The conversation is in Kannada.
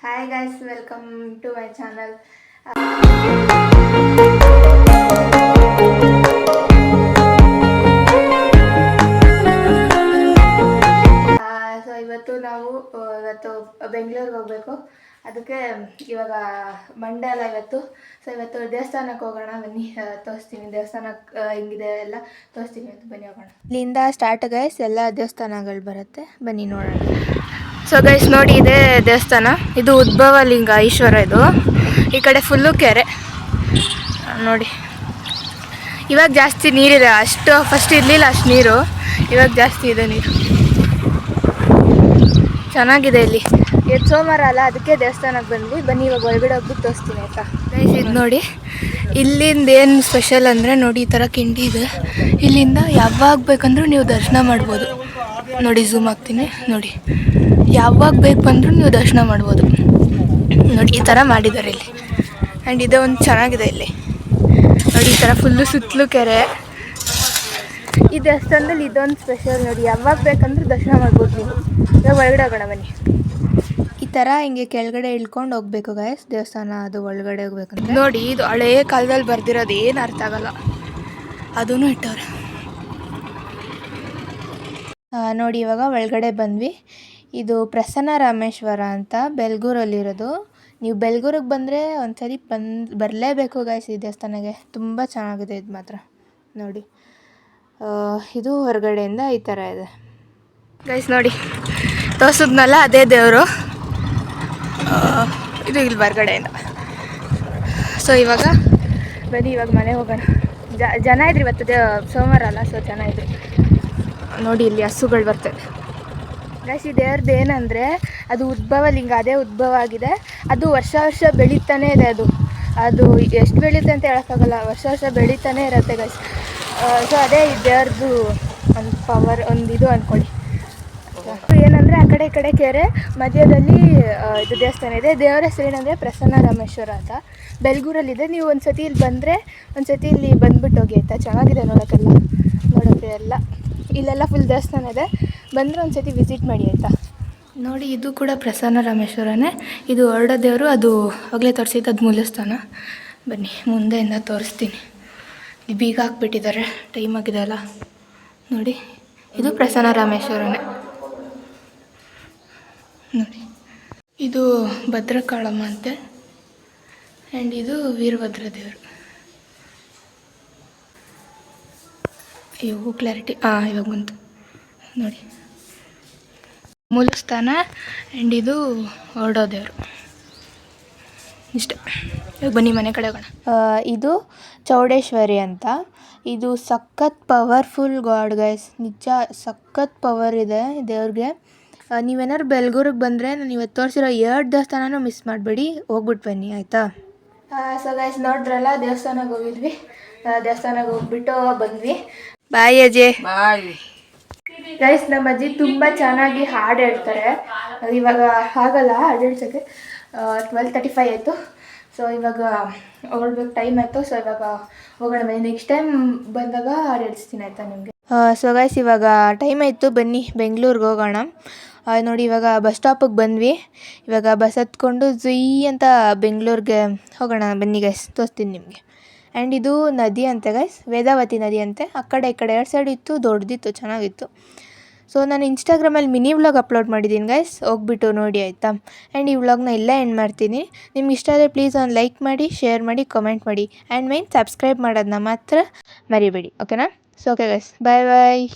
Hi guys, welcome to my channel. So ಇವತ್ತು ನಾವು ಬೆಂಗಳೂರಿಗೆ ಹೋಗಬೇಕು. ಅದಕ್ಕೆ ಇವಾಗ ಮಂಡೇ ಅಲ್ಲ ಇವತ್ತು. ಸೊ ಇವತ್ತು ದೇವಸ್ಥಾನಕ್ಕೆ ಹೋಗೋಣ ಬನ್ನಿ, ತೋರಿಸ್ತೀನಿ ದೇವಸ್ಥಾನಕ್ಕೆ ಹೆಂಗಿದೆ ಎಲ್ಲ ತೋರಿಸ್ತೀನಿ ಇವತ್ತು. ಬನ್ನಿ ಹೋಗೋಣ. ಇಲ್ಲಿಂದ ಸ್ಟಾರ್ಟ್ ಗೈಸ್, ಎಲ್ಲ ದೇವಸ್ಥಾನಗಳು ಬರುತ್ತೆ, ಬನ್ನಿ ನೋಡೋಣ. ಸೊ ಗೈಸ್ ನೋಡಿ, ಇದೆ ದೇವಸ್ಥಾನ. ಇದು ಉದ್ಭವ ಲಿಂಗ ಈಶ್ವರ. ಇದು ಈ ಕಡೆ ಫುಲ್ಲು ಕೆರೆ ನೋಡಿ. ಇವಾಗ ಜಾಸ್ತಿ ನೀರಿದೆ, ಅಷ್ಟು ಫಸ್ಟ್ ಇರಲಿಲ್ಲ ಅಷ್ಟು ನೀರು, ಇವಾಗ ಜಾಸ್ತಿ ಇದೆ ನೀರು. ಚೆನ್ನಾಗಿದೆ ಇಲ್ಲಿ. ಇವತ್ತು ಸೋಮವಾರ ಅಲ್ಲ, ಅದಕ್ಕೆ ದೇವಸ್ಥಾನಕ್ಕೆ ಬಂದ್ವಿ. ಬನ್ನಿ ಇವಾಗ ಒಳಗಡೆ ಹೋಗ್ಬಿಟ್ಟು ತೋರಿಸ್ತೀನಿ ಆಯಿತಾ. ಗೈಸ್ ಇದು ನೋಡಿ, ಇಲ್ಲಿಂದ ಏನು ಸ್ಪೆಷಲ್ ಅಂದರೆ ನೋಡಿ, ಈ ಥರ ಕಿಂಡಿ ಇದೆ. ಇಲ್ಲಿಂದ ಯಾವಾಗ ಬೇಕಂದ್ರೂ ನೀವು ದರ್ಶನ ಮಾಡ್ಬೋದು. ನೋಡಿ ಝೂಮ್ ಆಗ್ತೀನಿ ನೋಡಿ, ಯಾವಾಗ ಬೇಕು ಬಂದರೂ ನೀವು ದರ್ಶನ ಮಾಡ್ಬೋದು. ನೋಡಿ ಈ ಥರ ಮಾಡಿದ್ದಾರೆ ಇಲ್ಲಿ. ಆ್ಯಂಡ್ ಇದೇ ಒಂದು ಚೆನ್ನಾಗಿದೆ ಇಲ್ಲಿ ನೋಡಿ, ಈ ಥರ ಫುಲ್ಲು ಸುತ್ತಲೂ ಕೆರೆ. ಈ ದೇವಸ್ಥಾನದಲ್ಲಿ ಇದೊಂದು ಸ್ಪೆಷಲ್ ನೋಡಿ, ಯಾವಾಗ ಬೇಕಂದ್ರೂ ದರ್ಶನ ಮಾಡ್ಬೋದು ನೀವು. ಇವಾಗ ಒಳಗಡೆ ಹೋಗೋಣ ಬನ್ನಿ. ಈ ಥರ ಹಿಂಗೆ ಕೆಳಗಡೆ ಇಳ್ಕೊಂಡು ಹೋಗ್ಬೇಕು ಗಾಯಸ್, ದೇವಸ್ಥಾನ ಅದು ಒಳಗಡೆ ಹೋಗ್ಬೇಕಂದ್ರೆ. ನೋಡಿ ಇದು ಹಳೇ ಕಾಲದಲ್ಲಿ ಬರ್ದಿರೋದು, ಏನು ಅರ್ಥ ಆಗಲ್ಲ, ಅದೂ ಇಟ್ಟವ್ರೆ ನೋಡಿ. ಇವಾಗ ಒಳಗಡೆ ಬಂದ್ವಿ. ಇದು ಪ್ರಸನ್ನ ರಾಮೇಶ್ವರ ಅಂತ ಬೆಲ್ಗೂರಲ್ಲಿರೋದು. ನೀವು ಬೆಲ್ಗೂರಿಗೆ ಬಂದರೆ ಒಂದ್ಸರಿ ಬರಲೇಬೇಕು ಗಾಯ್ಸ್ ಈ ದೇವಸ್ಥಾನಕ್ಕೆ. ತುಂಬ ಚೆನ್ನಾಗಿದೆ ಇದು ಮಾತ್ರ ನೋಡಿ. ಇದು ಹೊರಗಡೆಯಿಂದ ಈ ಥರ ಇದೆ ಗೈಸ್. ನೋಡಿ ತೋರಿಸಿದ್ನಲ್ಲ ಅದೇ ದೇವರು, ಇದು ಇಲ್ಲಿ ಹೊರಗಡೆಯಿಂದ. ಸೊ ಇವಾಗ ಬನ್ನಿ, ಇವಾಗ ಮನೆಗೆ ಹೋಗೋಣ. ಜನ ಇದ್ರಿ ಇವತ್ತು, ಸೋಮವಾರ ಅಲ್ಲ, ಸೊ ಜನ ಇದ್ರಿ ನೋಡಿ. ಇಲ್ಲಿ ಹಸುಗಳು ಬರ್ತದೆ ಗೈಸ್. ಈ ದೇವ್ರದ್ದು ಏನಂದರೆ, ಅದು ಉದ್ಭವ ಲಿಂಗ, ಅದೇ ಉದ್ಭವ ಆಗಿದೆ. ಅದು ವರ್ಷ ವರ್ಷ ಬೆಳೀತಾನೆ ಇದೆ. ಅದು ಎಷ್ಟು ಬೆಳೆಯುತ್ತೆ ಅಂತ ಹೇಳೋಕ್ಕಾಗಲ್ಲ, ವರ್ಷ ವರ್ಷ ಬೆಳೀತಾನೆ ಇರುತ್ತೆ ಗೈಸ್. ಸೊ ಅದೇ ಈ ದೇವ್ರದ್ದು ಒಂದು ಪವರ್, ಒಂದು ಇದು ಅಂದ್ಕೊಳ್ಳಿ. ಏನಂದರೆ ಆ ಕಡೆ ಈ ಕಡೆ ಕೆರೆ ಮಧ್ಯದಲ್ಲಿ ಇದು ದೇವಸ್ಥಾನ ಇದೆ. ದೇವರ ಹೆಸರು ಏನಂದರೆ ಪ್ರಸನ್ನ ರಾಮೇಶ್ವರ ಅಂತ, ಬೆಲ್ಗೂರಲ್ಲಿದೆ. ನೀವು ಒಂದು ಸತಿ ಇಲ್ಲಿ ಬಂದರೆ ಇಲ್ಲಿ ಬಂದುಬಿಟ್ಟು ಹೋಗಿ ಆಯಿತಾ. ಚೆನ್ನಾಗಿದೆ ನೋಡೋಕ್ಕೆ ಎಲ್ಲ. ಇಲ್ಲೆಲ್ಲ ಫುಲ್ ದೇವಸ್ಥಾನ ಇದೆ, ಬಂದರೆ ಒಂದು ಸತಿ ವಿಸಿಟ್ ಮಾಡಿ ಆಯಿತಾ. ನೋಡಿ ಇದು ಕೂಡ ಪ್ರಸನ್ನ ರಾಮೇಶ್ವರನೇ. ಇದು ಹೊರಡ ದೇವರು, ಅದು ಆಗಲೇ ತೋರಿಸಿದ್ದು, ಅದು ಮೂಲಸ್ಥಾನ. ಬನ್ನಿ ಮುಂದೆಯಿಂದ ತೋರಿಸ್ತೀನಿ. ಇಲ್ಲಿ ಬೀಗ ಹಾಕ್ಬಿಟ್ಟಿದ್ದಾರೆ, ಟೈಮ್ ಆಗಿದೆ ಅಲ್ಲ ನೋಡಿ. ಇದು ಪ್ರಸನ್ನ ರಾಮೇಶ್ವರನೇ ನೋಡಿ. ಇದು ಭದ್ರಕಾಳಮ್ಮ ಅಂತೆ. ಆ್ಯಂಡ್ ಇದು ವೀರಭದ್ರ ದೇವರು. ಇವು ಕ್ಲಾರಿಟಿ ಇವಾಗ ಬಂತು ನೋಡಿ, ಮೂಲಸ್ಥಾನ. ಆ್ಯಂಡ್ ಇದು ಹೊರಡೋ ದೇವರು. ಇಷ್ಟೇ. ಇವಾಗ ಬನ್ನಿ ಮನೆ ಕಡೆ ಹೋಗೋಣ. ಇದು ಚೌಡೇಶ್ವರಿ ಅಂತ. ಇದು ಸಖತ್ ಪವರ್ಫುಲ್ ಗಾಡ್ ಗೈಸ್, ನಿಜ ಸಖತ್ ಪವರ್ ಇದೆ ದೇವ್ರಿಗೆ. ನೀವೇನಾದ್ರು ಬೆಲ್ಗೂರಿಗೆ ಬಂದರೆ ನಾನು ಇವತ್ತು ತೋರಿಸಿರೋ 2 ದೇವಸ್ಥಾನನೂ ಮಿಸ್ ಮಾಡಬೇಡಿ, ಹೋಗ್ಬಿಟ್ಟು ಬನ್ನಿ ಆಯಿತಾ. ಸೊ ಗೈಸ್ ನೋಡಿದ್ರಲ್ಲ, ದೇವಸ್ಥಾನಕ್ಕೆ ಹೋಗಿದ್ವಿ. ದೇವಸ್ಥಾನಕ್ಕೆ ಹೋಗ್ಬಿಟ್ಟು ಬಂದ್ವಿ. ಬಾಯ್ ಅಜಯ್. Bye guys. ನಮ್ಮ ಅಜ್ಜಿ ತುಂಬ ಚೆನ್ನಾಗಿ ಹಾಡು ಹೇಳ್ತಾರೆ. ಇವಾಗ ಆಗಲ್ಲ ಹಾಡು ಹೇಳ್ಸೋಕ್ಕೆ, 12:35 ಆಯಿತು. ಸೊ ಇವಾಗ ಹೊರಡ್ಬೇಕು, ಟೈಮ್ ಆಯಿತು. ಸೊ ಇವಾಗ ಹೋಗೋಣ ಬನ್ನಿ, ನೆಕ್ಸ್ಟ್ ಟೈಮ್ ಬಂದಾಗ ಹಾಡು ಹೇಳ್ಸ್ತೀನಿ ಆಯಿತಾ ನಿಮಗೆ. ಸೊ ಗೈಸ್ ಇವಾಗ ಟೈಮ್ ಆಯಿತು, ಬನ್ನಿ ಬೆಂಗಳೂರಿಗೆ ಹೋಗೋಣ. ನೋಡಿ ಇವಾಗ ಬಸ್ ಸ್ಟಾಪಿಗೆ ಬಂದ್ವಿ. ಇವಾಗ ಬಸ್ ಹತ್ಕೊಂಡು ಝುಯ್ ಅಂತ ಬೆಂಗಳೂರಿಗೆ ಹೋಗೋಣ ಬನ್ನಿ ಗೈಸ್, ತೋರಿಸ್ತೀನಿ ನಿಮಗೆ. ಆ್ಯಂಡ್ ಇದು ನದಿ ಅಂತೆ ಗೈಸ್, ವೇದಾವತಿ ನದಿ ಅಂತೆ. ಆ ಕಡೆ ಈ ಕಡೆ 2 ಸೈಡ್ ಇತ್ತು, ದೊಡ್ಡದಿತ್ತು, ಚೆನ್ನಾಗಿತ್ತು. ಸೊ ನಾನು ಇನ್ಸ್ಟಾಗ್ರಾಮಲ್ಲಿ ಮಿನಿ ವ್ಲಾಗ್ ಅಪ್ಲೋಡ್ ಮಾಡಿದ್ದೀನಿ ಗೈಸ್, ಹೋಗ್ಬಿಟ್ಟು ನೋಡಿ ಆಯಿತಾ. ಆ್ಯಂಡ್ ಈ ವ್ಲಾಗ್ನ ಇಲ್ಲೇ ಎಂಡ್ ಮಾಡ್ತೀನಿ. ನಿಮ್ಗೆ ಇಷ್ಟ ಆದರೆ ಪ್ಲೀಸ್ ಒಂದು ಲೈಕ್ ಮಾಡಿ, ಶೇರ್ ಮಾಡಿ, ಕಮೆಂಟ್ ಮಾಡಿ. ಆ್ಯಂಡ್ ಮೇನ್ ಸಬ್ಸ್ಕ್ರೈಬ್ ಮಾಡೋದನ್ನ ಮಾತ್ರ ಮರಿಬೇಡಿ, ಓಕೆನಾ. ಸೊ ಓಕೆ ಗೈಸ್, ಬಾಯ್ ಬಾಯ್.